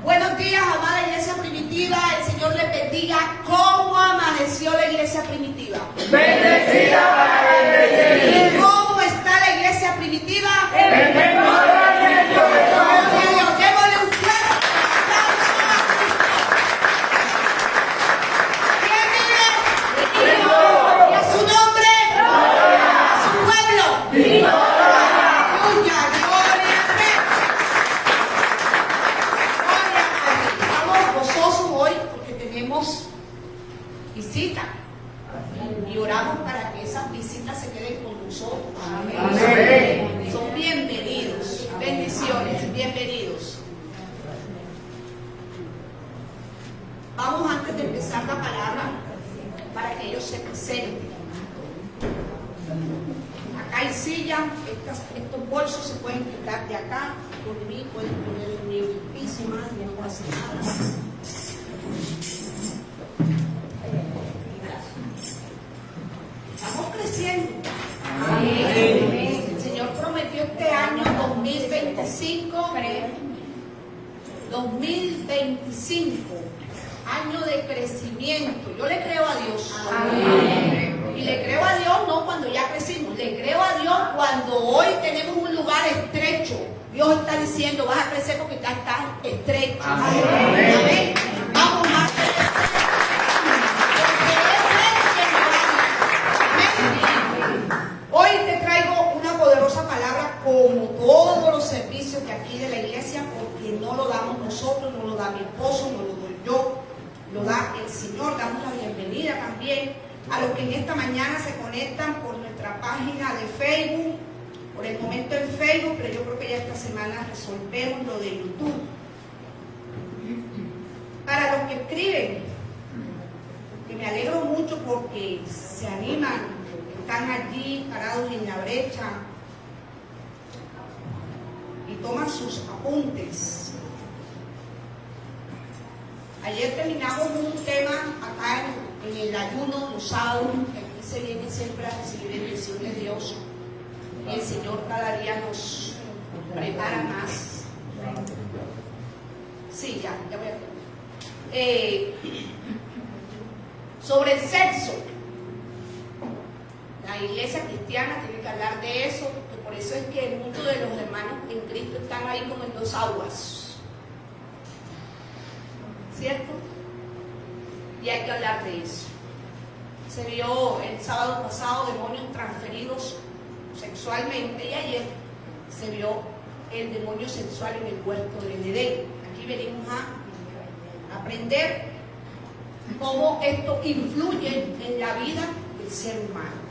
Buenos días, amada iglesia primitiva. El Señor les bendiga. ¿Cómo amaneció la iglesia primitiva? Bendecida para bendecir. ¿Cómo está la iglesia primitiva? En el memoriamiento de Dios. Démosle un fuerte aplauso a Cristo. ¿Quién vive? Y a su nombre. A su pueblo. Aleluya, gloria a Dios. Estamos gozosos hoy porque tenemos visita. Y oramos para que esas visitas se queden con nosotros. Amén. Son bienvenidos. Bendiciones, bienvenidos. Vamos antes de empezar la palabra para que ellos se presenten. Acá hay silla, estos bolsos se pueden quitar de acá. Por mí pueden poner el mío limpísima, no hace nada. Estamos creciendo. Amén. El Señor prometió este año 2025, año de crecimiento. Yo le creo a Dios. Amén. Y le creo a Dios no cuando ya crecimos, le creo a Dios cuando hoy tenemos un lugar estrecho. Dios está diciendo, vas a crecer porque ya estás estrecho. Amén. Amén. Vamos a crecer. Hoy te traigo una poderosa palabra como todos los servicios de aquí de la iglesia, porque no lo damos nosotros, no lo da mi esposo, no lo doy yo, lo da el Señor. Damos la bienvenida también a los que en esta mañana se conectan por nuestra página de Facebook, por el momento en Facebook, pero yo creo que ya esta semana resolvemos lo de YouTube. Para los que escriben, que me alegro mucho porque se animan, están allí parados en la brecha y toman sus apuntes. Ayer terminamos un tema acá en el ayuno los sábados, que aquí se viene siempre a recibir bendición de Dios y el Señor cada día nos prepara más. Sí, ya voy a sobre el sexo. La iglesia cristiana tiene que hablar de eso, porque por eso es que muchos de los hermanos en Cristo están ahí como en dos aguas, ¿cierto? Y hay que hablar de eso. Se vio el sábado pasado demonios transferidos sexualmente y ayer se vio el demonio sexual en el huerto del Edén. Aquí venimos a aprender cómo esto influye en la vida del ser humano.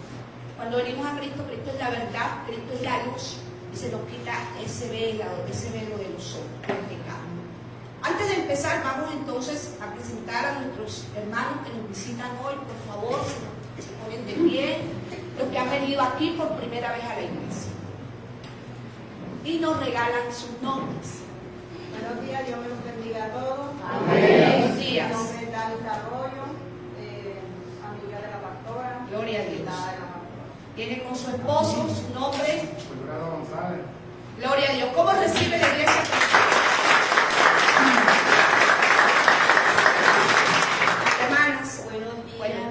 Cuando venimos a Cristo, Cristo es la verdad, Cristo es la luz y se nos quita ese velo de los ojos, el pecado. Antes de empezar, vamos entonces a presentar a nuestros hermanos que nos visitan hoy. Por favor, se ponen de pie, los que han venido aquí por primera vez a la iglesia. Y nos regalan sus nombres. Buenos días, Dios me los bendiga a todos. Amén. Buenos días. Mi nombre es Dani Arroyo, amiga de la pastora. Gloria a Dios. invitada de la pastora. Viene con su esposo, su nombre. Fulgado González. Gloria a Dios. ¿Cómo recibe la iglesia? Hermanas, buenos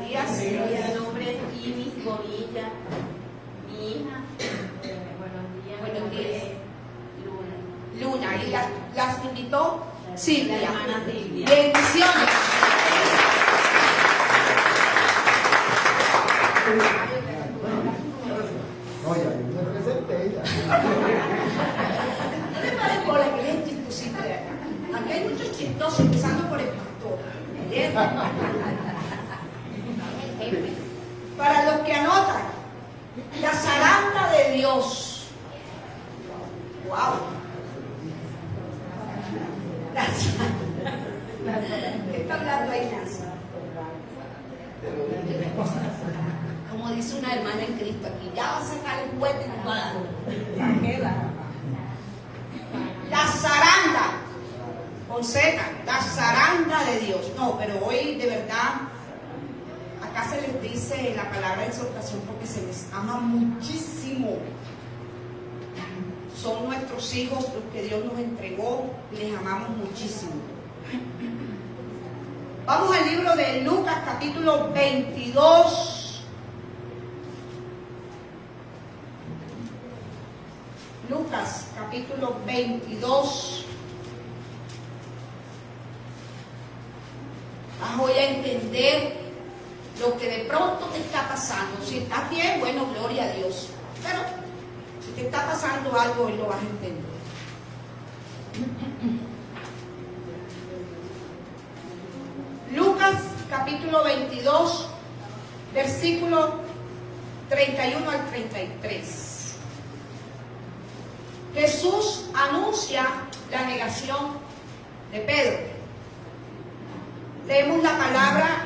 días. Mi nombre es Imis Bonilla, mi hija. Buenos días. Luna. Luna, y las invitó Silvia. La hermana Silvia. Bendiciones. No, ya, yo me presenté ella. No me paren por la que es chistosita de acá. Aquí hay muchos chistosos, empezando por el pastor. ¿Bien? Para los que anotan, la zaranda de Dios. ¡Wow! La zaranda. ¿Qué está hablando ahí, Nancy? Como dice una hermana en Cristo aquí, ya va a sacar el juguete y nos va a dar. La zaranda, con Z, la zaranda de Dios. No, pero hoy de verdad, acá se les dice la palabra exhortación porque se les ama muchísimo. son nuestros hijos, los que Dios nos entregó, y les amamos muchísimo. Vamos al libro de Lucas, capítulo 22. Lucas, capítulo 22. Vas hoy a entender lo que de pronto te está pasando. Si estás bien, bueno, gloria a Dios. Pero si te está pasando algo, hoy lo vas a entender. Lucas capítulo 22, versículo 31 al 33. Jesús anuncia la negación de Pedro. Leemos la palabra,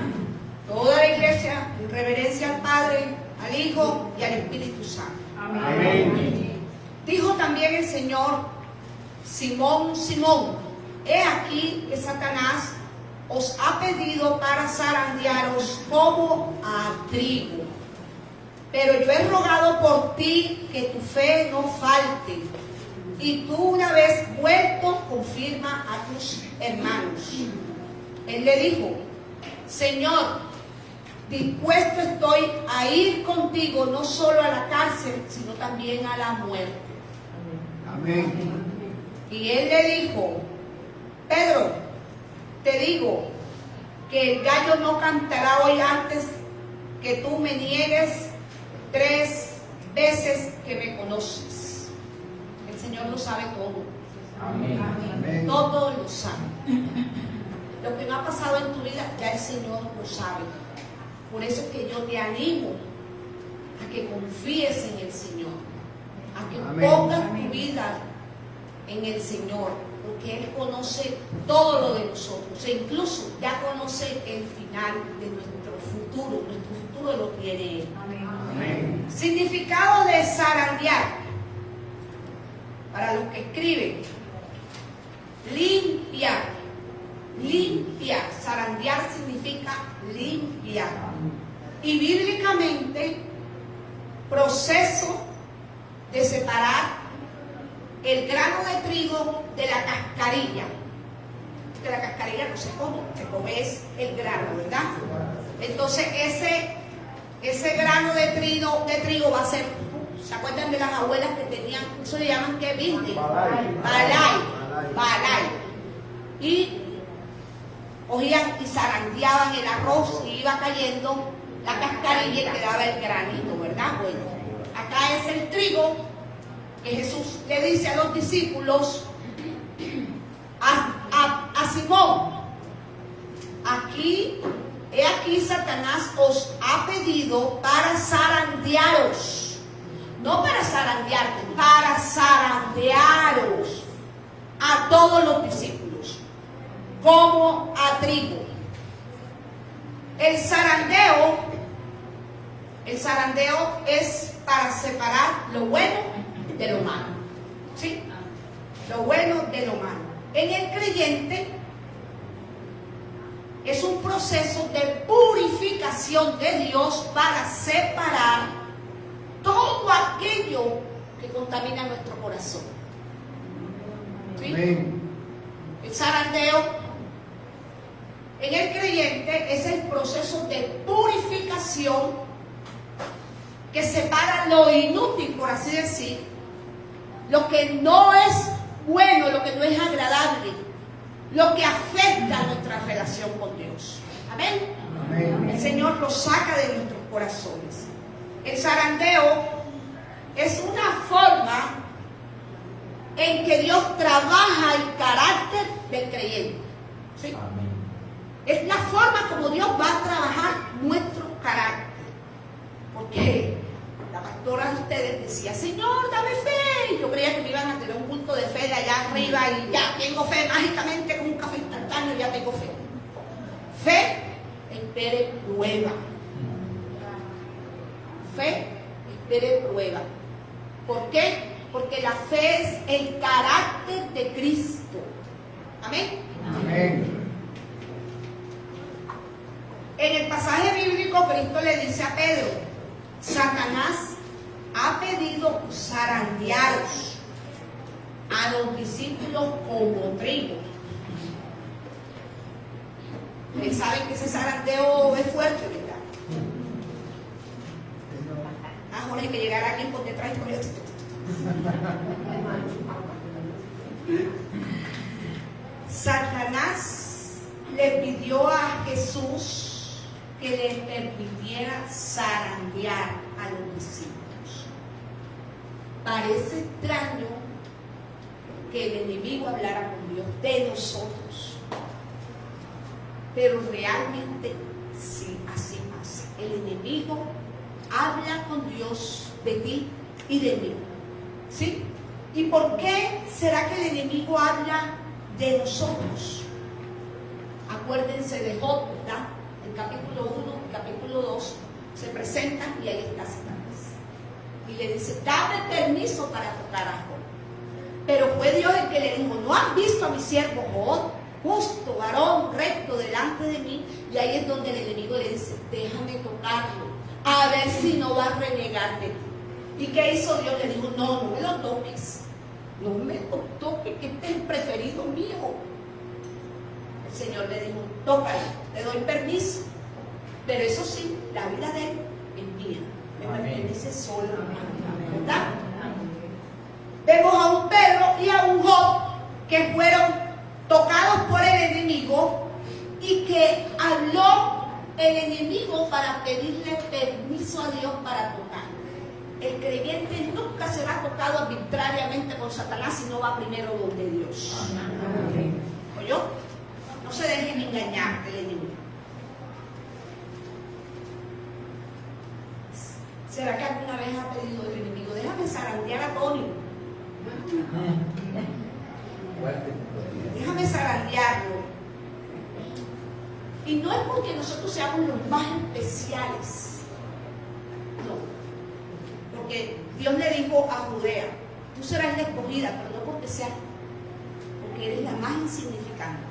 toda la iglesia, en reverencia al Padre, al Hijo y al Espíritu Santo. Amén. Dijo también el Señor: Simón, Simón, he aquí que Satanás os ha pedido para zarandearos como a trigo. Pero yo he rogado por ti que tu fe no falte, y tú, una vez vuelto, confirma a tus hermanos. Él le dijo: Señor, dispuesto estoy a ir contigo no solo a la cárcel, sino también a la muerte. Amén. Y él le dijo: Pedro, te digo que el gallo no cantará hoy antes que tú me niegues 3 veces que me conoces. El Señor lo sabe todo. Amén. Todo lo sabe. Lo que no ha pasado en tu vida, ya el Señor lo sabe. Por eso es que yo te animo a que confíes en el Señor, a que Amén. pongas tu vida en el Señor, porque Él conoce todo lo de nosotros, e incluso ya conoce el final de nuestro futuro lo tiene Él. Amén. Significado de zarandear, para los que escriben: limpiar. Limpiar, zarandear significa limpiar. Y bíblicamente, proceso de separar el grano de trigo de la cascarilla. De la cascarilla no se come es el grano, ¿verdad? Entonces ese grano de trigo va a ser, ¿se acuerdan de las abuelas que tenían, eso le llaman qué? Vinde, balay. Y cogían y zarandeaban el arroz y iba cayendo la cascarilla y quedaba el granito, ¿verdad? Bueno, acá es el trigo que Jesús le dice a los discípulos, a Simón: he aquí Satanás os ha pedido para zarandearos, no para zarandearte, para zarandearos a todos los discípulos, como a trigo. El zarandeo es para separar lo bueno de lo malo. ¿Sí? Lo bueno de lo malo. En el creyente es un proceso de purificación de Dios para separar todo aquello que contamina nuestro corazón. ¿Sí? Amén. El zarandeo en el creyente es el proceso de purificación que separa lo inútil, por así decir, lo que no es bueno, lo que no es agradable, lo que afecta a nuestra relación con Dios. Amén. Amén. El Señor lo saca de nuestros corazones. El zarandeo es una forma en que Dios trabaja el carácter del creyente. ¿Sí? Es la forma como Dios va a trabajar nuestro carácter. Porque la pastora de ustedes decía: Señor, dame fe. Y yo creía que me iban a tener un culto de fe de allá arriba y ya tengo fe mágicamente, con un café instantáneo, ya tengo fe. Fe espere prueba. Fe espere prueba. ¿Por qué? Porque la fe es el carácter de Cristo. Amén. Amén. En el pasaje bíblico, Cristo le dice a Pedro: Satanás ha pedido zarandearos. a los discípulos como trigo. Ustedes saben que ese zarandeo es fuerte, ¿verdad? Ah, Jorge, que llegara aquí por detrás y por esto. Satanás le pidió a Jesús que le permitiera zarandear a los discípulos. Parece extraño que el enemigo hablara con Dios de nosotros, pero realmente sí, así pasa. El enemigo habla con Dios de ti y de mí, ¿sí? ¿Y por qué será que el enemigo habla de nosotros? Acuérdense de Job, ¿verdad? El capítulo 1, el capítulo 2 se presentan y ahí está Satanás. Y le dice, dame permiso para tocar a Job. Pero fue Dios el que le dijo, ¿no han visto a mi siervo Job? Justo, varón, recto delante de mí. Y ahí es donde el enemigo le dice, déjame tocarlo, a ver si no va a renegar de ti. ¿Y qué hizo Dios? Le dijo, no me lo toques. No me lo toques, que este es el preferido mío. El Señor le dijo, tócalo, te doy permiso. Pero eso sí, la vida de él es mía. Me pertenece solo a mí, ¿verdad? Vemos a un Pedro y a un Job que fueron tocados por el enemigo y que habló el enemigo para pedirle permiso a Dios para tocar. El creyente nunca será tocado arbitrariamente por Satanás si no va primero donde Dios. ¿Oyó? No se dejen engañar del enemigo. ¿Será que alguna vez ha pedido el enemigo, déjame zarandear a Tony? Déjame zarandearlo. Y no es porque nosotros seamos los más especiales. No. Porque Dios le dijo a Judea, tú serás la escogida, pero no porque seas, porque eres la más insignificante.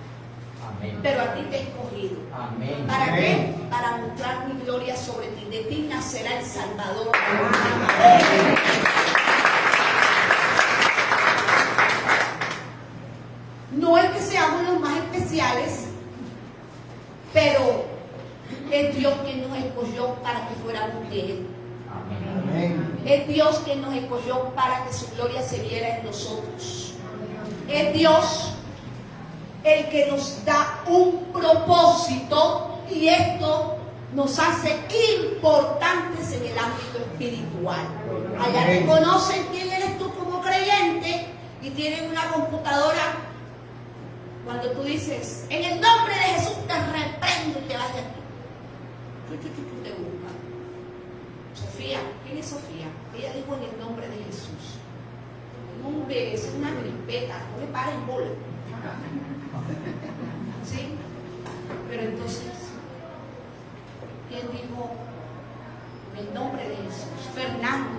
Amén. Pero a ti te he escogido. Amén. ¿Para Amén. qué? Para mostrar mi gloria sobre ti. De ti nacerá el Salvador. No es que seamos los más especiales, pero es Dios quien nos escogió para que fuéramos de Él. Amén. Amén. Es Dios quien nos escogió para que su gloria se viera en nosotros. Es Dios el que nos da un propósito y esto nos hace importantes en el ámbito espiritual. Allá te conocen quién eres tú como creyente y tienen una computadora. Cuando tú dices, en el nombre de Jesús te reprendo y te vas de aquí. Tú te buscas. Sofía, ¿quién es Sofía? Ella dijo en el nombre de Jesús. Un bebé, es una crispeta, no le paren bola. ¿Sí? Pero entonces, ¿quién dijo en el nombre de Jesús? Fernando.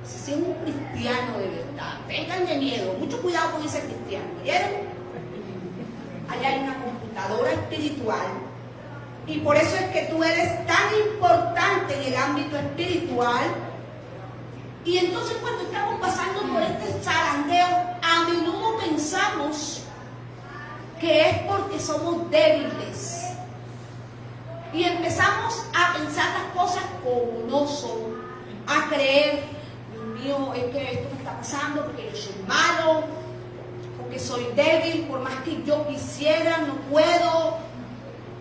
Si es un cristiano de verdad, ténganle miedo, mucho cuidado con ese cristiano. ¿Vieron? Allá hay una computadora espiritual y por eso es que tú eres tan importante en el ámbito espiritual. Y entonces cuando estamos pasando por este zarandeo, a menudo pensamos que es porque somos débiles y empezamos a pensar las cosas como no son, a creer, Dios mío, es que esto me está pasando porque yo soy malo, porque soy débil, por más que yo quisiera, no puedo,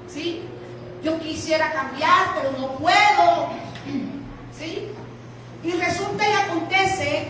¿sí? Yo quisiera cambiar, pero no puedo, ¿sí? Y resulta y acontece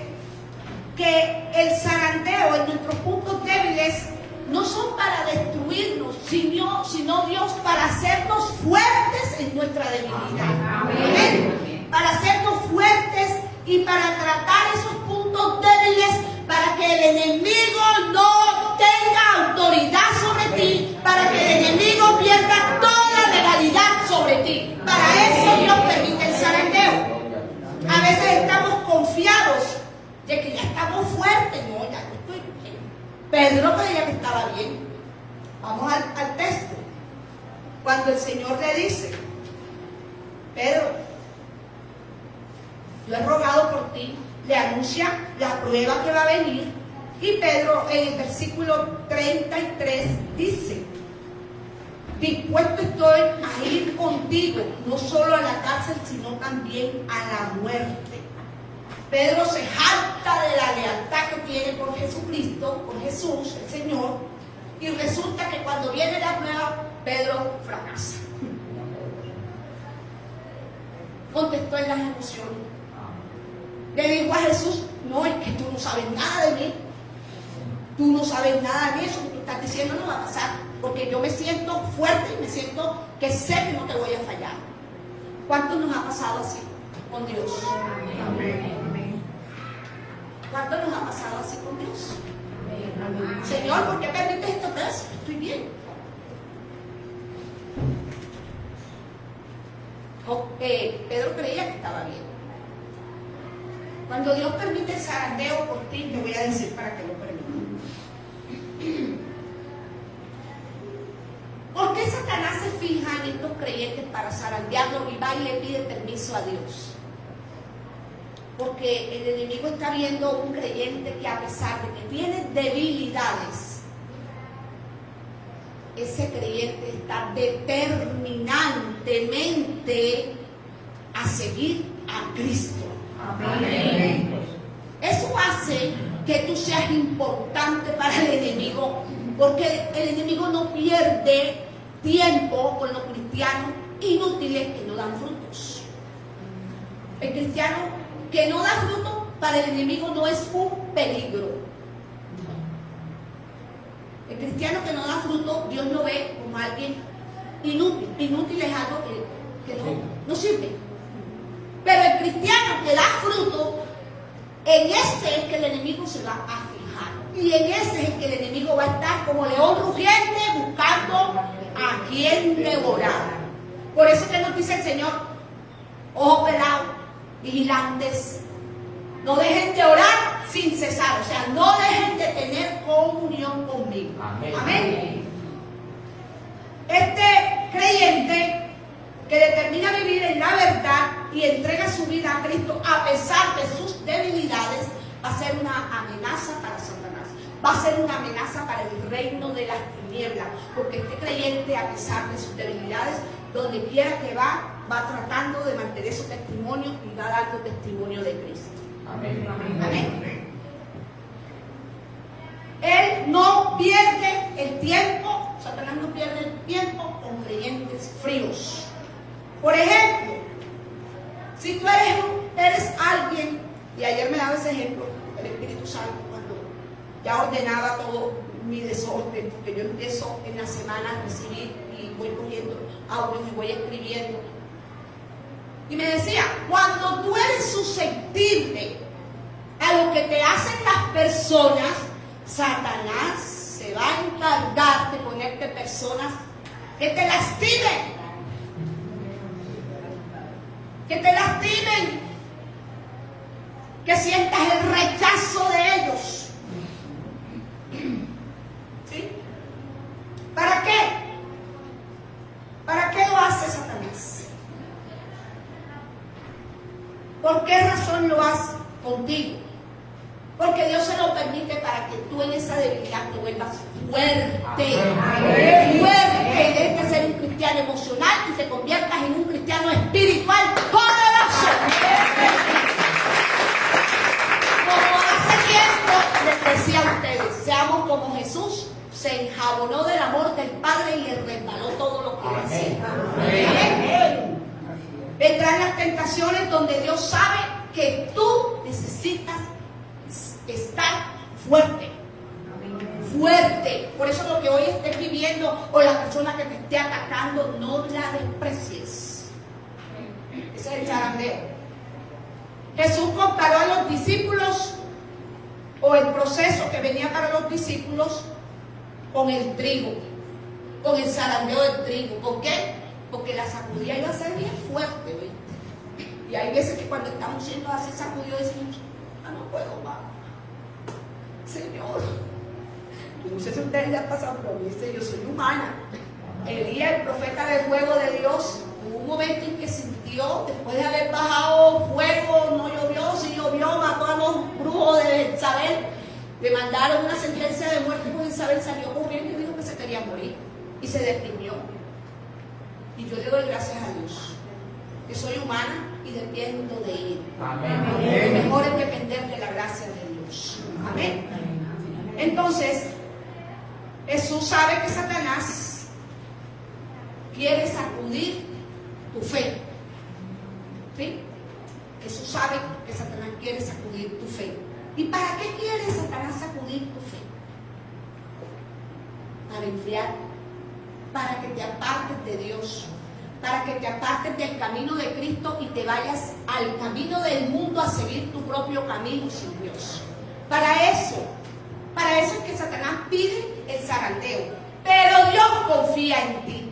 que el zarandeo en nuestros puntos débiles no son para destruirnos, sino Dios para hacernos fuertes en nuestra debilidad. Amén. Para hacernos fuertes y para tratar esos puntos débiles para que el enemigo no tenga autoridad sobre ti, para que el enemigo pierda toda legalidad sobre ti. Para eso Dios permite el zarandeo. A veces estamos confiados de que ya estamos fuertes. No, ya no estoy bien. Pedro creía que estaba bien. Vamos al texto. Cuando el Señor le dice, Pedro, yo he rogado por ti, le anuncia la prueba que va a venir Y Pedro en el versículo 33 dice: dispuesto estoy a ir contigo, no solo a la cárcel, sino también a la muerte. Pedro se jacta de la lealtad que tiene por Jesucristo, por Jesús, el Señor, y resulta que cuando viene la prueba, Pedro fracasa. Contestó en las emociones. Le dijo a Jesús: no, es que tú no sabes nada de mí. Tú no sabes nada de mí, eso que tú estás diciendo no va a pasar, porque yo me siento fuerte y me siento que sé que no te voy a fallar. ¿Cuánto nos ha pasado así con Dios? Amén. ¿Cuánto nos ha pasado así con Dios? Señor, ¿por qué permites esto? Estoy bien. Pedro creía que estaba bien. Cuando Dios permite el zarandeo por ti, te voy a decir para qué lo permite. ¿Por qué Satanás se fija en estos creyentes para zarandearlos y va y le pide permiso a Dios? Porque el enemigo está viendo un creyente que, a pesar de que tiene debilidades, ese creyente está determinantemente a seguir a Cristo. Amén. Eso hace que tú seas importante para el enemigo, porque el enemigo no pierde tiempo con los cristianos inútiles que no dan frutos. El cristiano que no da fruto para el enemigo no es un peligro. El cristiano que no da fruto, Dios lo ve como alguien inútil. Inútil es algo que no sirve. Pero el cristiano que da fruto, en ese es que el enemigo se va a fijar. Y en ese es que el enemigo va a estar como león rugiente buscando a quien devorar. Por eso que nos dice el Señor: ojos pelados, vigilantes, no dejen de orar sin cesar. O sea, no dejen de tener comunión conmigo. Amén. Amén. Este creyente que determina vivir en la verdad y entrega su vida a Cristo a pesar de sus debilidades, va a ser una amenaza para Satanás, va a ser una amenaza para el reino de las tinieblas, porque este creyente, a pesar de sus debilidades, donde quiera que va tratando de mantener su testimonio y va dando testimonio de Cristo. Amén. Amén. Él no pierde el tiempo, Satanás no pierde el tiempo con creyentes fríos. Por ejemplo, si tú eres alguien, y ayer me daba ese ejemplo, el Espíritu Santo, cuando ya ordenaba todo mi desorden, porque yo empiezo en la semana a recibir y voy cogiendo audios y voy escribiendo. Y me decía: cuando tú eres susceptible a lo que te hacen las personas, Satanás se va a encargar de ponerte personas que te lastimen. Que te lastimen, que sientas el rechazo de ellos. ¿Sí? ¿Para qué? ¿Para qué lo hace Satanás? ¿Por qué razón lo hace contigo? Porque Dios se lo permite para que tú en esa debilidad te vuelvas fuerte. Amén. Fuerte, y dejes de ser un cristiano emocional y te conviertas en un cristiano espiritual poderoso. Como hace tiempo les decía a ustedes, seamos como Jesús, se enjabonó del amor del Padre y le resbaló todo lo que le hacía. Amén. Vendrán las tentaciones donde Dios sabe que tú necesitas estar fuerte. Fuerte. Por eso lo que hoy estés viviendo o la persona que te esté atacando, no la desprecies. Ese es el zarandeo. Jesús comparó a los discípulos, o el proceso que venía para los discípulos, con el trigo, con el zarandeo del trigo. ¿Por qué? Porque la sacudida iba a ser bien fuerte, ¿viste? Y hay veces que cuando estamos siendo así sacudidos decimos: no puedo más. Señor, yo no sé si ustedes ya han pasado por mí, yo soy humana. Elías, el profeta del fuego de Dios, hubo un momento en que sintió, después de haber bajado fuego, no llovió, sí llovió, mató a los brujos de Jezabel, Le mandaron una sentencia de muerte, pues Isabel salió corriendo y dijo que se quería morir. Y se deprimió. Y yo le doy gracias a Dios, que soy humana y dependo de Él. Amén. Lo mejor es depender de la gracia de Dios. Amén. Entonces, Jesús sabe que Satanás quiere sacudir tu fe. ¿Sí? Jesús sabe que Satanás quiere sacudir tu fe. ¿Y para qué quiere Satanás sacudir tu fe? Para enfriarte, para que te apartes de Dios, para que te apartes del camino de Cristo y te vayas al camino del mundo a seguir tu propio camino sin Dios. Para eso es que Satanás pide el zarandeo. Pero Dios confía en ti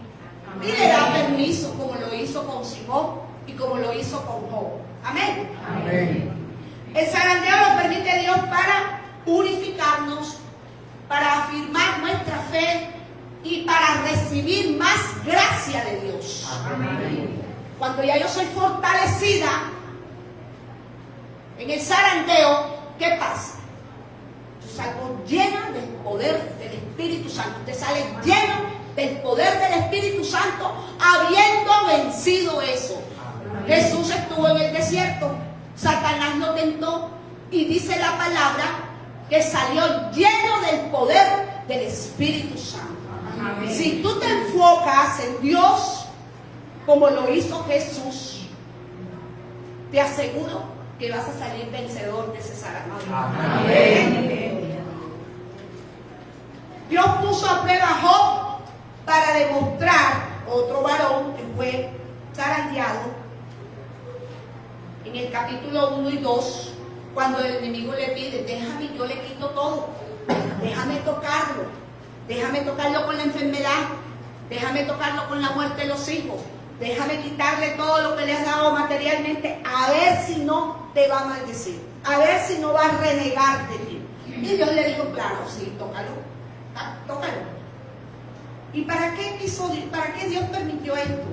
y le da permiso, como lo hizo con Simón y como lo hizo con Job. Amén. Amén. El zarandeo lo permite Dios para purificarnos, para afirmar nuestra fe y para recibir más gracia de Dios. Amén. Cuando ya yo soy fortalecida en el zarandeo, ¿qué pasa? Yo salgo llena del poder del Espíritu Santo. Usted sale lleno del poder del Espíritu Santo, habiendo vencido eso. Jesús estuvo en el desierto, Satanás lo tentó y dice la palabra que salió lleno del poder del Espíritu Santo. Amén. Si tú te enfocas en Dios como lo hizo Jesús, te aseguro que vas a salir vencedor de ese zarandeo. Amén. Dios puso a prueba a Job para demostrar, otro varón que fue zarandeado, en el capítulo 1 y 2, cuando el enemigo le pide, déjame, yo le quito todo, déjame tocarlo con la enfermedad, déjame tocarlo con la muerte de los hijos, déjame quitarle todo lo que le has dado materialmente, a ver si no te va a maldecir, a ver si no va a renegar de ti. Y Dios le dijo, claro, sí, tócalo. ¿Y para qué Dios permitió esto?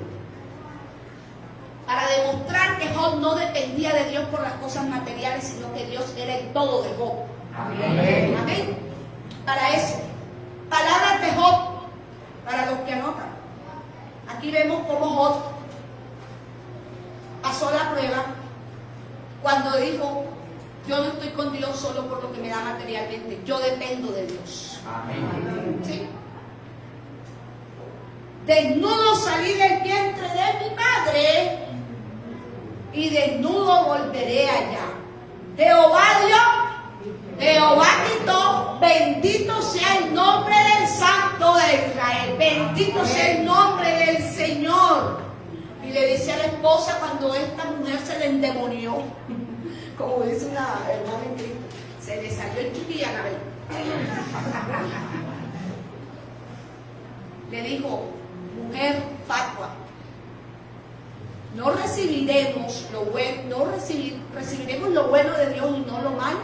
Para demostrar que Job no dependía de Dios por las cosas materiales, sino que Dios era el todo de Job. Amén. Amén. Para eso. Palabras de Job, para los que anotan. Aquí vemos cómo Job pasó la prueba cuando dijo, yo no estoy con Dios solo por lo que me da materialmente, yo dependo de Dios. Amén. ¿Sí? Desnudo salí del vientre de mi madre y desnudo volveré allá. Jehová dio, Jehová quitó, bendito sea el nombre del Santo de Israel, bendito sea el nombre del Señor. Y le dice a la esposa cuando esta mujer se le endemonió, como dice una hermana en Cristo, se le salió el chiqui a la vez. Le dijo, mujer fatua, no recibiremos lo bueno, recibiremos lo bueno de Dios y no lo malo.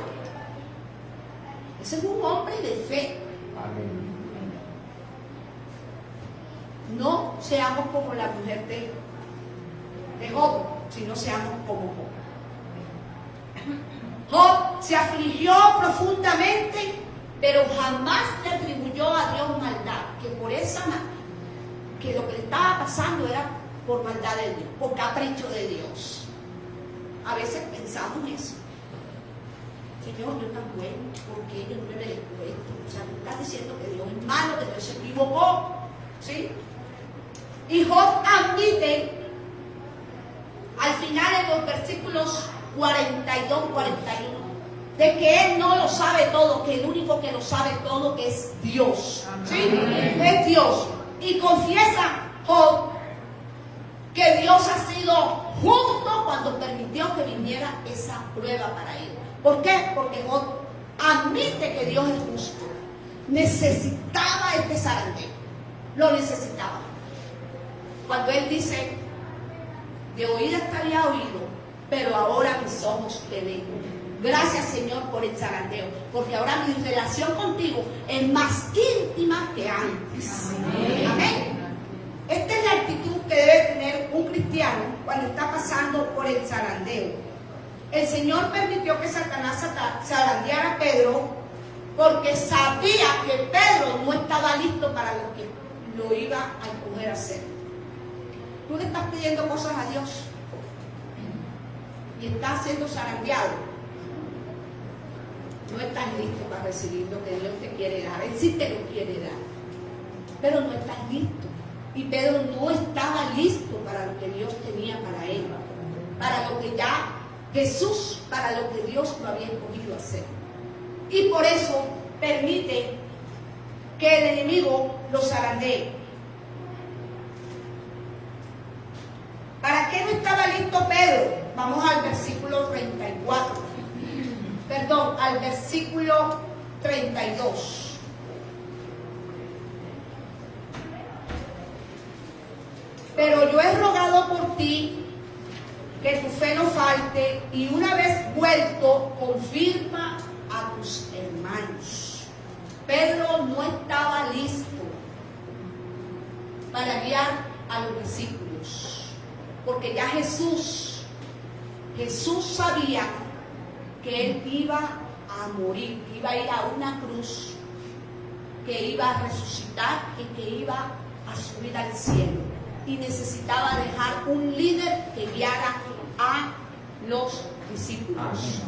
Ese es un hombre de fe. Amén. No seamos como la mujer de Job, sino seamos como Job. Job se afligió profundamente, pero jamás le atribuyó a Dios maldad, que lo que le estaba pasando era por maldad de Dios, por capricho de Dios. A veces pensamos eso. Señor, yo tan bueno, ¿por qué yo no me merezco esto? O sea, tú estás diciendo que Dios es malo, que Dios se equivocó, ¿sí? Y Job admite al final en los versículos 42, 41, de que él no lo sabe todo, que el único que lo sabe todo es Dios. ¿Sí? Es Dios. Y confiesa Job que Dios ha sido justo cuando permitió que viniera esa prueba para él. ¿Por qué? Porque Job admite que Dios es justo. Necesitaba este zarandeo. Lo necesitaba. Cuando él dice, de oídas te había oído, pero ahora mis ojos te ven. Gracias, Señor, por el zarandeo, porque ahora mi relación contigo es más íntima que antes. Amén. Amén. Esta es la actitud que debe tener un cristiano cuando está pasando por el zarandeo. El Señor permitió que Satanás zarandeara a Pedro porque sabía que Pedro no estaba listo para lo que lo iba a poder hacer. Tú le estás pidiendo cosas a Dios y estás siendo zarandeado. No estás listo para recibir lo que Dios te quiere dar. Él sí te lo quiere dar, pero no estás listo. Y Pedro no estaba listo para lo que Dios tenía para él, para lo que ya Jesús, para lo que Dios lo había escogido hacer. Y por eso permite que el enemigo lo zarandee. ¿Para qué no estaba listo Pedro? Vamos al versículo 34. Perdón, al versículo 32. Pero yo he rogado por ti que tu fe no falte, y una vez vuelto, confirma a tus hermanos. Pedro no estaba listo para guiar a los discípulos, porque ya Jesús sabía que él iba a morir, que iba a ir a una cruz, que iba a resucitar y que iba a subir al cielo, y necesitaba dejar un líder que guiara a los discípulos.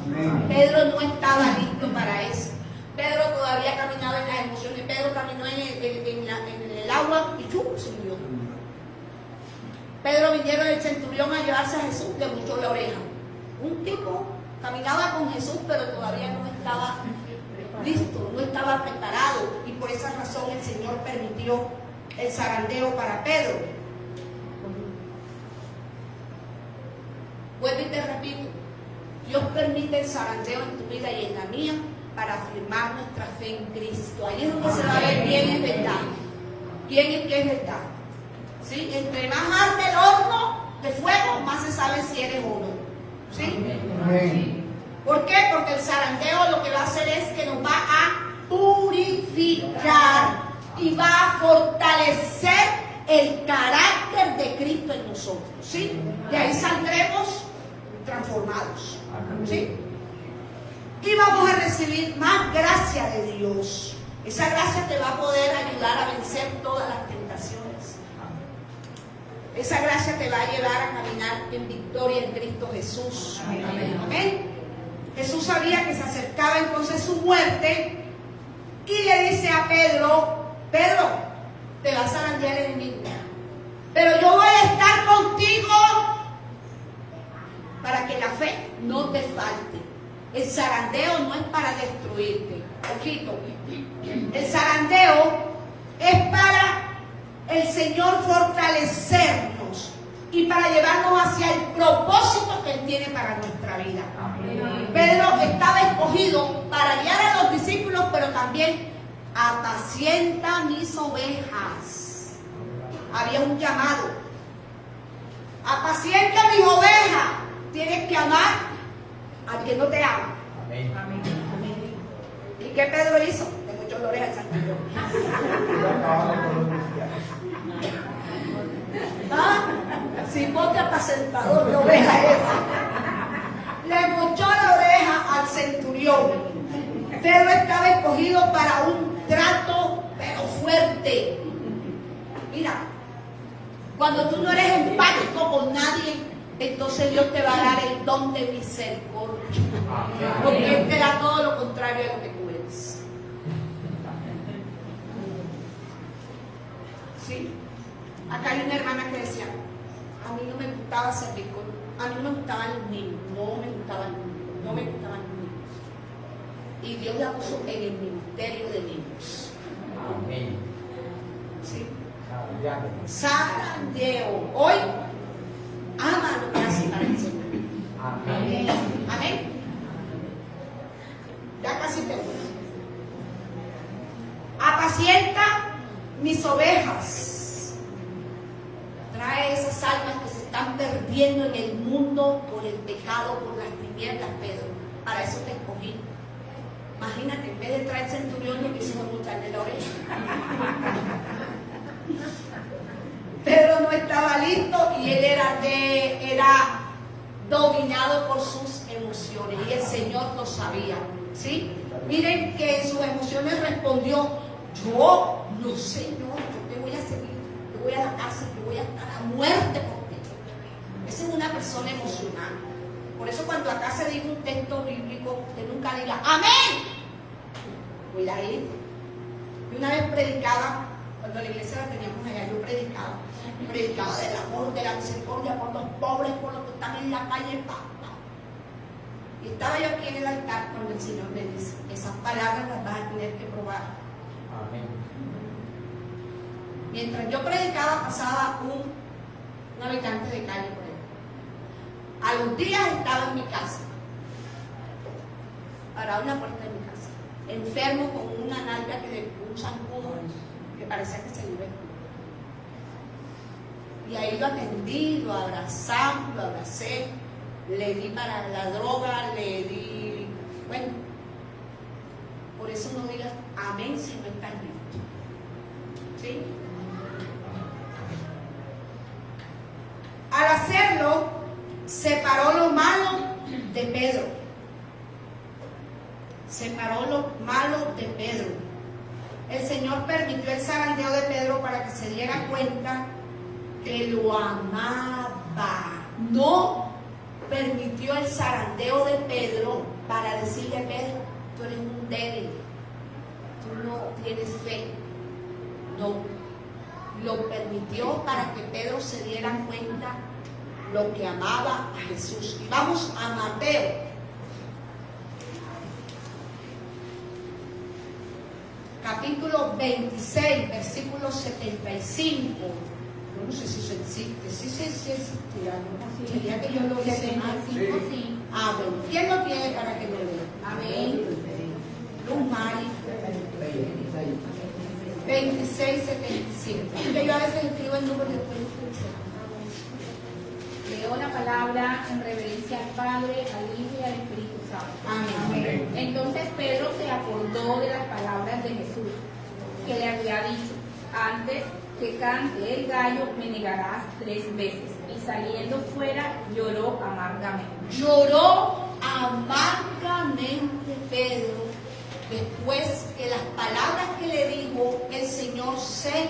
Pedro no estaba listo para eso. Pedro todavía caminaba en las emociones. Pedro caminó en el agua y se murió. Pedro vinieron el centurión a llevarse a Jesús, le buchó la oreja. Un tipo caminaba con Jesús, pero todavía no estaba listo, no estaba preparado, y por esa razón el Señor permitió el zarandeo para Pedro. Vuelvo y te repito, Dios permite el zarandeo en tu vida y en la mía para afirmar nuestra fe en Cristo. Ahí es donde se va a ver quién es verdad, quién es que es verdad. ¿Sí? Entre más arde el horno de fuego, más se sabe si eres o no. ¿Sí? Amén. ¿Por qué? Porque el zarandeo lo que va a hacer es que nos va a purificar y va a fortalecer el carácter de Cristo en nosotros. ¿Sí? De ahí saldremos transformados. ¿Sí? Y vamos a recibir más gracia de Dios. Esa gracia te va a poder ayudar a vencer todas las tentaciones. Esa gracia te va a llevar a caminar en victoria en Cristo Jesús. Amén. Amén. Jesús sabía que se acercaba entonces su muerte y le dice a Pedro: Pedro, te va a zarandear el enemigo, pero yo voy a estar contigo para que la fe no te falte. El zarandeo no es para destruirte. Ojito. El zarandeo es para el Señor fortalecernos y para llevarnos hacia el propósito que Él tiene para nuestra vida. Pedro estaba escogido para guiar a los discípulos, pero también apacienta mis ovejas. Había un llamado. Apacienta mis ovejas. Tienes que amar al que no te ama. Amén. ¿Y qué Pedro hizo? Le muchó la oreja al centurión. ¿Ah? Si ponte apacentador de oveja esa. Le mochó la oreja al centurión. Pedro estaba escogido para un trato, pero fuerte. Mira, cuando tú no eres empático con nadie, entonces Dios te va a dar el don de misericordia. Porque Él te da todo lo contrario a lo que tú eres. ¿Sí? Acá hay una hermana que decía: a mí no me gustaba servir a mí no me gustaban los niños, no me gustaban los niños. Y Dios la puso en el ministerio de niños. Amén. ¿Sí? Zarandeo. Hoy ama lo que hace para el Señor. Amén. Amén. Ya casi te voy. Apacienta mis ovejas. Trae esas almas que se están perdiendo en el mundo por el pecado, por las tinieblas, Pedro. Para eso te escogí. Imagínate, en vez de traer centurión, lo que hicimos mucharle la oreja. Pedro no estaba listo y él era dominado por sus emociones, y el Señor lo sabía. ¿Sí? Miren que en sus emociones respondió: yo no, Señor, yo te voy a seguir, yo voy a la cárcel, yo voy hasta la muerte por ti. Esa es una persona emocional. Por eso cuando acá se diga un texto bíblico, que nunca diga amén. Cuidadito. Y una vez predicaba, cuando la iglesia la teníamos allá, yo predicaba del amor, de la misericordia por los pobres, por los que están en la calle, y estaba yo aquí en el altar cuando el Señor me dice: esas palabras las vas a tener que probar. Amén. Mientras yo predicaba, pasaba un habitante de calle por ahí. A los días estaba en mi casa, parado en la puerta de mi casa, enfermo con una nalga que le un zancudo que parecía que se le iba a explotar. Y ahí lo atendí, lo abracé, le di para la droga, le di, bueno, por eso no digas amén si no estás listo. ¿Sí? Al hacerlo, separó lo malo de Pedro. Separó lo malo de Pedro. El Señor permitió el zarandeo de Pedro para que se diera cuenta que lo amaba. No permitió el zarandeo de Pedro para decirle: Pedro, tú eres un débil, tú no tienes fe. No, lo permitió para que Pedro se diera cuenta lo que amaba a Jesús. Y vamos a Mateo, capítulo 26, versículo 75. No sé si eso existe, sí existirá, ¿no? Quería que yo lo hice mal. Sí. Ah, bueno, ¿quién lo tiene para que lo lea? Amén. Luz Mari, 26, 75. Que yo a veces escribo el número de después. Leo la palabra en reverencia al Padre, al Hijo y al Espíritu Santo. Amén. Entonces Pedro se acordó de las palabras de Jesús, que le había dicho: antes que cante el gallo me negarás 3 veces. Y saliendo fuera lloró amargamente. Lloró amargamente Pedro después que las palabras que le dijo el Señor se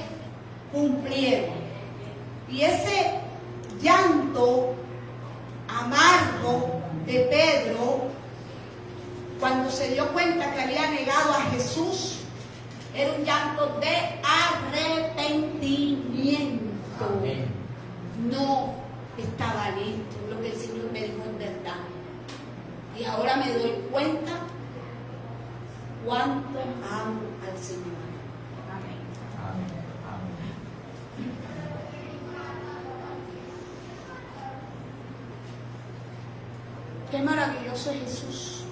cumplieron. Y ese llanto amargo de Pedro, cuando se dio cuenta que había negado a Jesús, era un llanto de arrepentimiento. Amén. No estaba listo. Lo que el Señor me dijo es verdad. Y ahora me doy cuenta cuánto amo al Señor. Amén. Amén. Amén. Qué maravilloso es Jesús.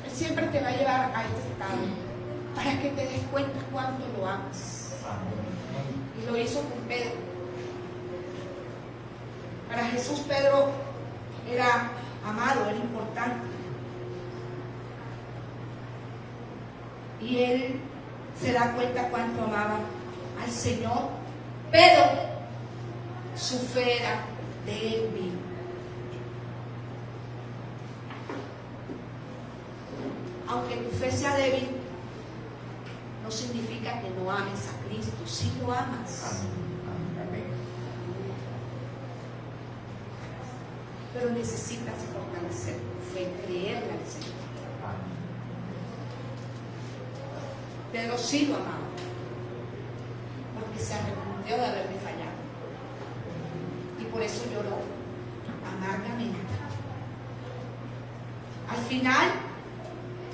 Él siempre te va a llevar a este estado para que te des cuenta cuánto lo amas. Amén. Y lo hizo con Pedro. Para Jesús, Pedro era amado, era importante. Y él se da cuenta cuánto amaba al Señor, pero su fe era débil. Aunque tu fe sea débil, no significa que no ames a Cristo. Sí lo amas, Amén. pero necesitas fortalecer tu fe, creerle al Señor. Amén. Pero sí lo amaba, porque se arrepintió de haberme fallado. Y por eso lloró amargamente. Al final,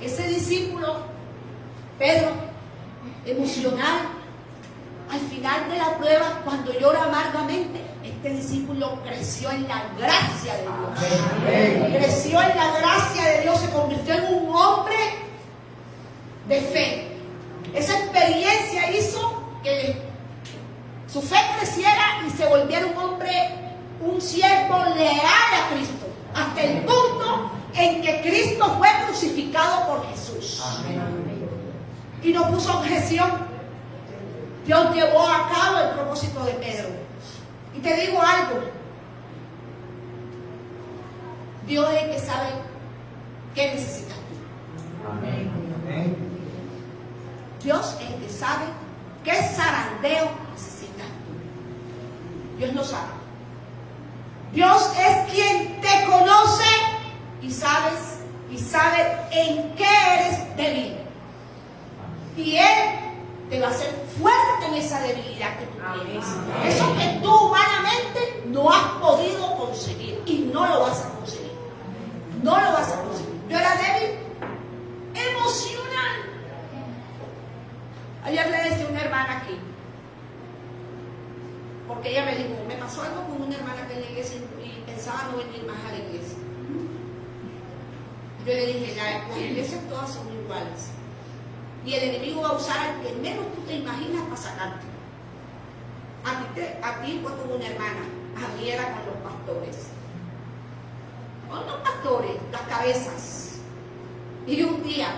ese discípulo, Pedro, emocional, al final de la prueba, cuando llora amargamente, este discípulo creció en la gracia de Dios. Amén. Creció en la gracia de Dios, se convirtió en un hombre de fe. Esa experiencia hizo que su fe creciera y se volviera un hombre, un siervo leal a Cristo, hasta el punto en que Cristo fue crucificado por Jesús. Amén. Y no puso objeción. Dios llevó a cabo el propósito de Pedro. Y te digo algo, Dios es el que sabe qué necesitas tú. Amén. Dios es el que sabe qué zarandeo necesitas tú. Dios lo sabe. Dios es quien te conoce y sabe en qué eres débil. Y Él te va a hacer fuerte en esa debilidad que tú tienes. Eso que tú humanamente no has podido conseguir y no lo vas a conseguir. No lo vas a conseguir. Yo era débil emocional. Ayer le decía a una hermana aquí, porque ella me dijo, me pasó algo con una hermana que en la iglesia y pensaba no venir más a la iglesia. Yo le dije, las iglesias todas son iguales. Y el enemigo va a usar al que menos tú te imaginas para sacarte. A ti fue con una hermana, a mí era con los pastores. Con los pastores, las cabezas. Y un día,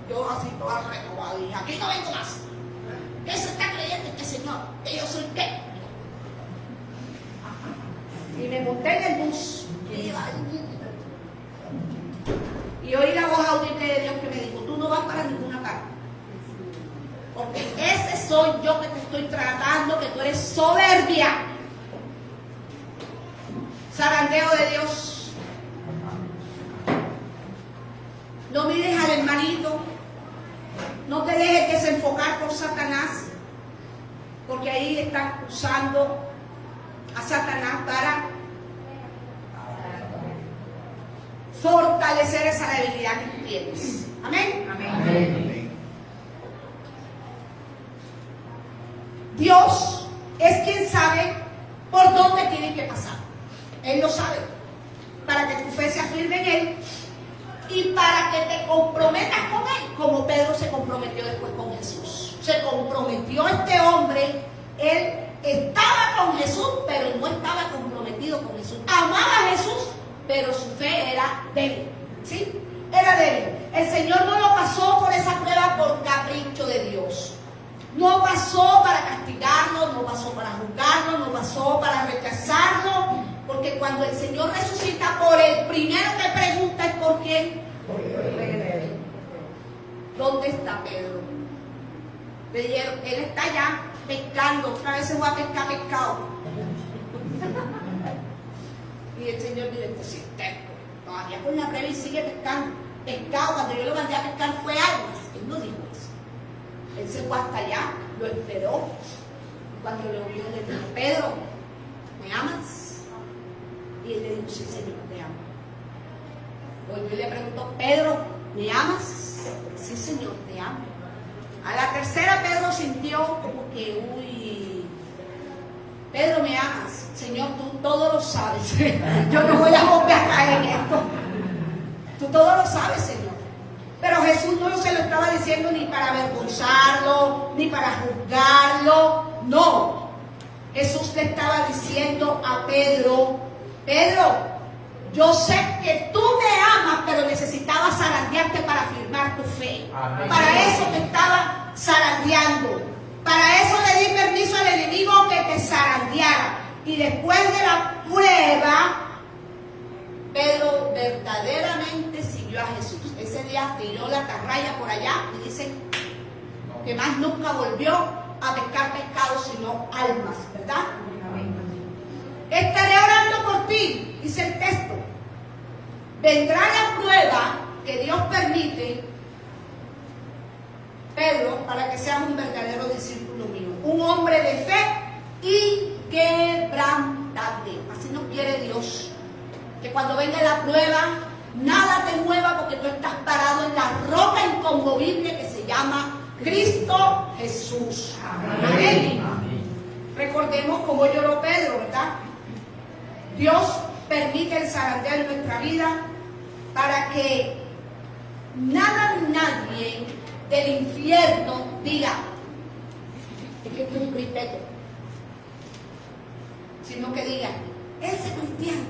yo así toda renovada, dije, aquí no vengo más. ¿Qué se está creyendo este señor? ¿Que yo soy qué? Y me monté en el bus. Y oí la voz audible de Dios que me dijo, tú no vas para ninguna parte. Porque ese soy yo que te estoy tratando, que tú eres soberbia. Zarandeo de Dios. No mires al hermanito. No te dejes desenfocar por Satanás. Porque ahí están usando a Satanás para fortalecer esa debilidad que tú tienes. Amén. Amén. Dios es quien sabe por dónde tiene que pasar. Él lo sabe. Para que tu fe se afirme en Él y para que te comprometas con Él, como Pedro se comprometió después con Jesús. Se comprometió este hombre. Él estaba con Jesús, pero no estaba comprometido con Jesús. Amaba a Jesús, pero su fe era débil. ¿Sí? Era débil. El Señor no lo pasó por esa prueba por capricho de Dios. No pasó para castigarlo, no pasó para juzgarlo, no pasó para rechazarlo, porque cuando el Señor resucita, por el primero que pregunta es por quién. ¿Dónde está Pedro? Le dijeron, él está allá pescando, otra vez se fue a pescar pescado. Y el Señor dice, este sí es terco, todavía con la prueba y sigue pescando. Pescado, cuando yo lo mandé a pescar fue almas. Él no dijo eso. Él se fue hasta allá, lo esperó. Y cuando lo vio, le dijo, Pedro, ¿me amas? Y él le dijo, sí, Señor, te amo. Volvió y le preguntó, Pedro, ¿me amas? Sí, Señor, te amo. A la tercera Pedro sintió como que, uy, Pedro, ¿me amas? Señor, tú todo lo sabes. Yo no voy a volver a caer en esto. Tú todo lo sabes, Señor. Pero Jesús no se lo estaba diciendo ni para avergonzarlo, ni para juzgarlo. No. Jesús le estaba diciendo a Pedro, Pedro, yo sé que tú me amas, pero necesitaba zarandearte para afirmar tu fe. Amén. Para eso te estaba zarandeando. Para eso le di permiso al enemigo que te zarandeara. Y después de la prueba, Pedro verdaderamente siguió a Jesús. Ese día tiró la atarraya por allá y dice que más nunca volvió a pescar pescado, sino almas, ¿verdad? Estaré orando por ti, dice el texto. Vendrá la prueba que Dios permite, Pedro, para que seas un verdadero discípulo mío, un hombre de fe inquebrantable. Así nos quiere Dios. Que cuando venga la prueba, nada te mueva porque tú estás parado en la roca inconmovible que se llama Cristo Jesús. Amén. Recordemos cómo lloró Pedro, ¿verdad? Dios permite el zarandeo en nuestra vida para que nada ni nadie del infierno diga, es que tú eres un cristiano, sino que diga, ese cristiano,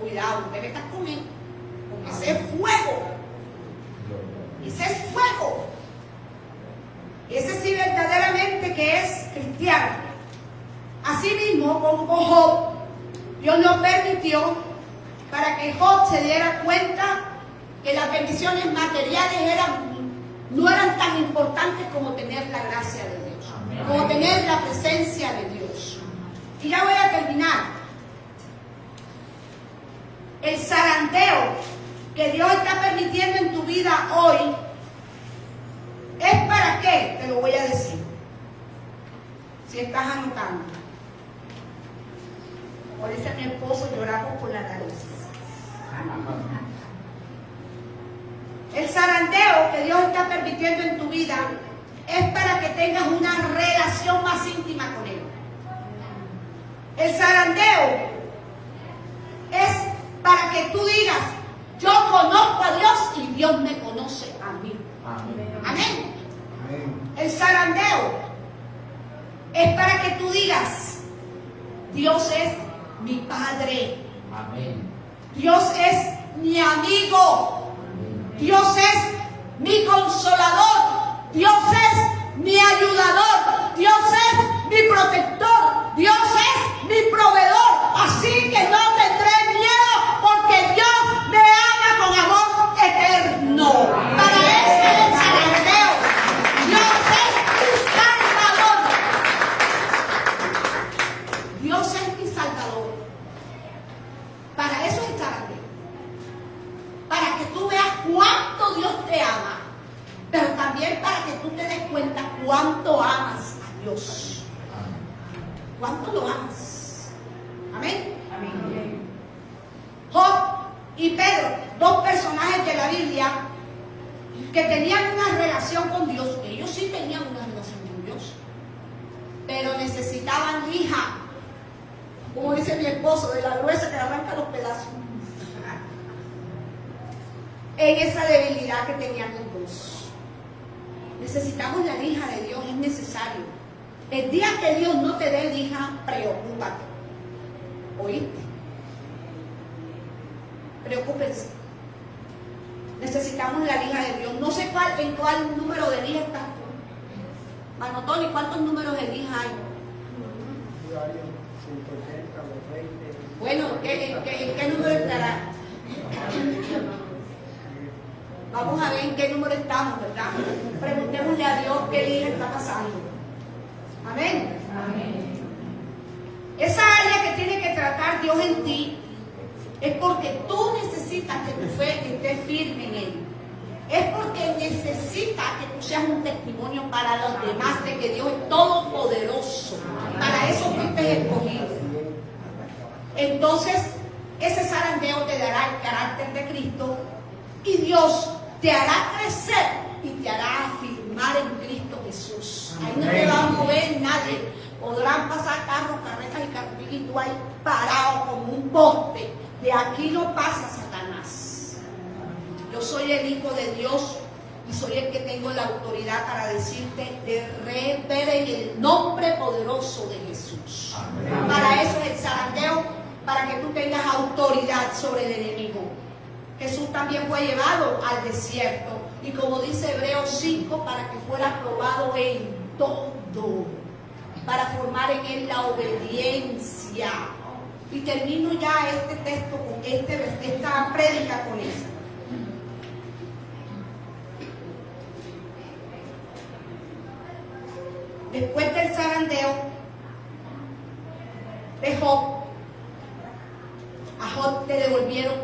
cuidado, no te metas con él, porque ese es fuego. Ese es fuego. Ese sí verdaderamente que es cristiano. Asimismo, con Job, Dios lo permitió para que Job se diera cuenta que las bendiciones materiales no eran tan importantes como tener la gracia de Dios, como tener la presencia de Dios. Y ya voy a terminar. El zarandeo que Dios está permitiendo en tu vida hoy, ¿es para qué? Te lo voy a decir. Si estás anotando. Como dice mi esposo, lloramos por la nariz. El zarandeo que Dios está permitiendo en tu vida es para que tengas una relación más íntima con Él. El zarandeo es para que tú digas, yo conozco a Dios y Dios me conoce a mí. Amén. El zarandeo es para que tú digas, Dios es mi Padre. Dios es mi amigo. Dios es mi consolador. Dios es mi ayudador. Dios es mi protector. Dios es mi proveedor. Así que no tendré miedo porque Dios me ama con amor eterno. Para eso es el zarandeo. Dios es mi salvador. Dios es mi salvador. Para eso es el zarandeo. Para que tú veas cuánto Dios te ama, pero también para que tú te des cuenta cuánto amas a Dios. ¿Cuánto lo amas? Amén. Job y Pedro, dos personajes de la Biblia que tenían una relación con Dios. Ellos sí tenían una relación con Dios, pero necesitaban lija, como dice mi esposo, de la gruesa que arranca los pedazos. En esa debilidad que tenían los dos. Necesitamos la lija de Dios, es necesario. El día que Dios no te dé lija, preocúpate. ¿Oíste? Preocúpense. Necesitamos la lija de Dios. No sé en cuál número de lija estás tú. Manotoni, ¿cuántos números de lija hay? Bueno, ¿en qué número estará? Vamos a ver en qué número estamos, ¿verdad? Preguntémosle a Dios qué lija está pasando. Amén. Esa área que tiene que tratar Dios en ti es porque tú necesitas que tu fe esté firme en Él. Es porque necesita que tú seas un testimonio para los demás de que Dios es todopoderoso. Para eso fuiste escogido. Entonces, ese zarandeo te dará el carácter de Cristo y Dios te hará crecer y te hará afirmar en Cristo Jesús. Ahí no te va a mover nadie. Podrán pasar carros, carretas y carriles y tú ahí parado como un poste. De aquí no pasa Satanás. Yo soy el Hijo de Dios y soy el que tengo la autoridad para decirte de rever en el nombre poderoso de Jesús. Amén. Para eso es el zarandeo, para que tú tengas autoridad sobre el enemigo. Jesús también fue llevado al desierto y como dice Hebreos 5, para que fuera probado en todo, para formar en él la obediencia. Y termino ya este texto con esta prédica con eso. Después del zarandeo de Job, a Job le devolvieron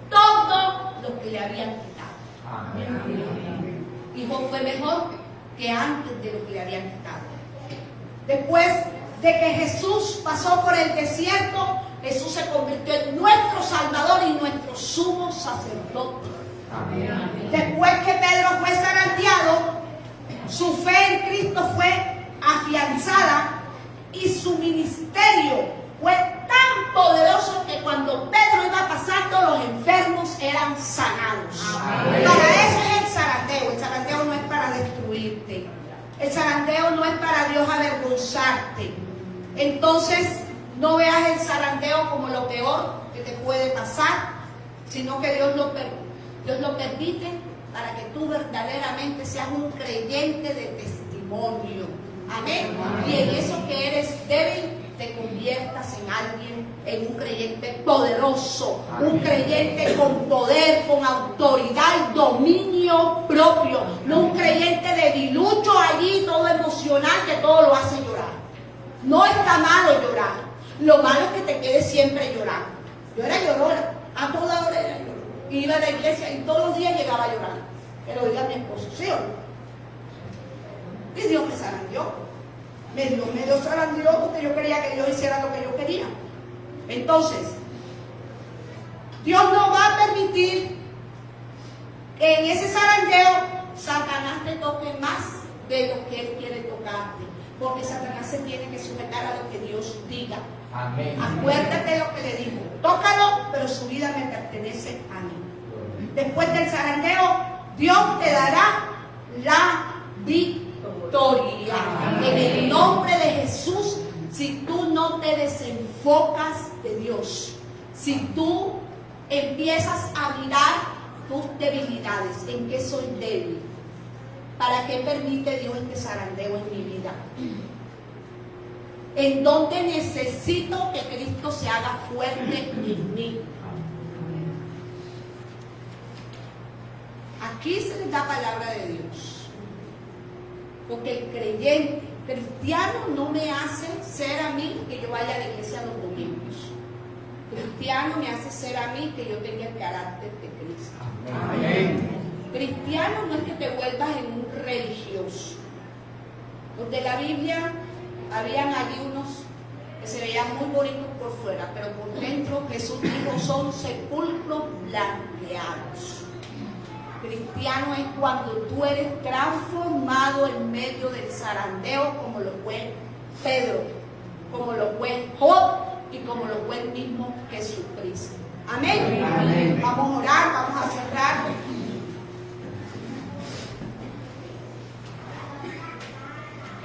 todo lo que le habían quitado. Amén. Y Job fue mejor que antes de lo que le habían quitado. Después de que Jesús pasó por el desierto, Jesús se convirtió en nuestro Salvador y nuestro sumo sacerdote. Amén. Después que Pedro fue zarandeado, su fe en Cristo fue afianzada y su ministerio fue tan poderoso que cuando Pedro iba pasando, los enfermos eran sanados. Amén. Para eso es el zarandeo. El zarandeo no es para destruirte. El zarandeo no es para Dios avergonzarte. Entonces, no veas el zarandeo como lo peor que te puede pasar, sino que Dios lo permite para que tú verdaderamente seas un creyente de testimonio. matrimonio. Amén. Y en eso que eres débil, te conviertas en alguien, en un creyente poderoso, un creyente con poder, con autoridad y dominio propio, no un creyente debilucho allí, todo emocional, que todo lo hace llorar. No está malo llorar, lo malo es que te quedes siempre llorando. Yo era llorona, a toda hora era llorona. Iba a la iglesia y todos los días llegaba llorando. Pero diga mi esposo, ¿sí o no? Y Dios me zarandeó. Me dio zarandeó porque yo quería que Dios hiciera lo que yo quería. Entonces, Dios no va a permitir que en ese zarandeo Satanás te toque más de lo que Él quiere tocarte. Porque Satanás se tiene que sujetar a lo que Dios diga. Amén. Acuérdate lo que le dijo. Tócalo, pero su vida me pertenece a mí. Después del zarandeo, Dios te dará la victoria. En el nombre de Jesús, si tú no te desenfocas de Dios, si tú empiezas a mirar tus debilidades, en qué soy débil, ¿para qué permite Dios este zarandeo en mi vida? En donde necesito que Cristo se haga fuerte en mí. Aquí se les da palabra de Dios. Porque el creyente cristiano no me hace ser a mí que yo vaya a la iglesia los domingos. Cristiano me hace ser a mí que yo tenga el carácter de Cristo. Amén. Cristiano no es que te vuelvas en un religioso. Los de la Biblia, habían allí unos que se veían muy bonitos por fuera, pero por dentro Jesús dijo son sepulcros blanqueados. Cristiano es cuando tú eres transformado en medio del zarandeo, como lo fue Pedro, como lo fue Job y como lo fue el mismo Jesucristo. Amén. Amén. Vamos a orar, vamos a cerrar.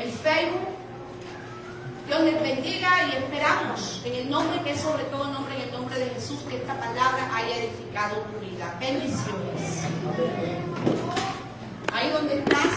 El Facebook. Dios les bendiga y esperamos en el nombre que es sobre todo nombre, en el nombre de Jesús, que esta palabra haya edificado tu vida. Bendiciones. Ahí donde estás.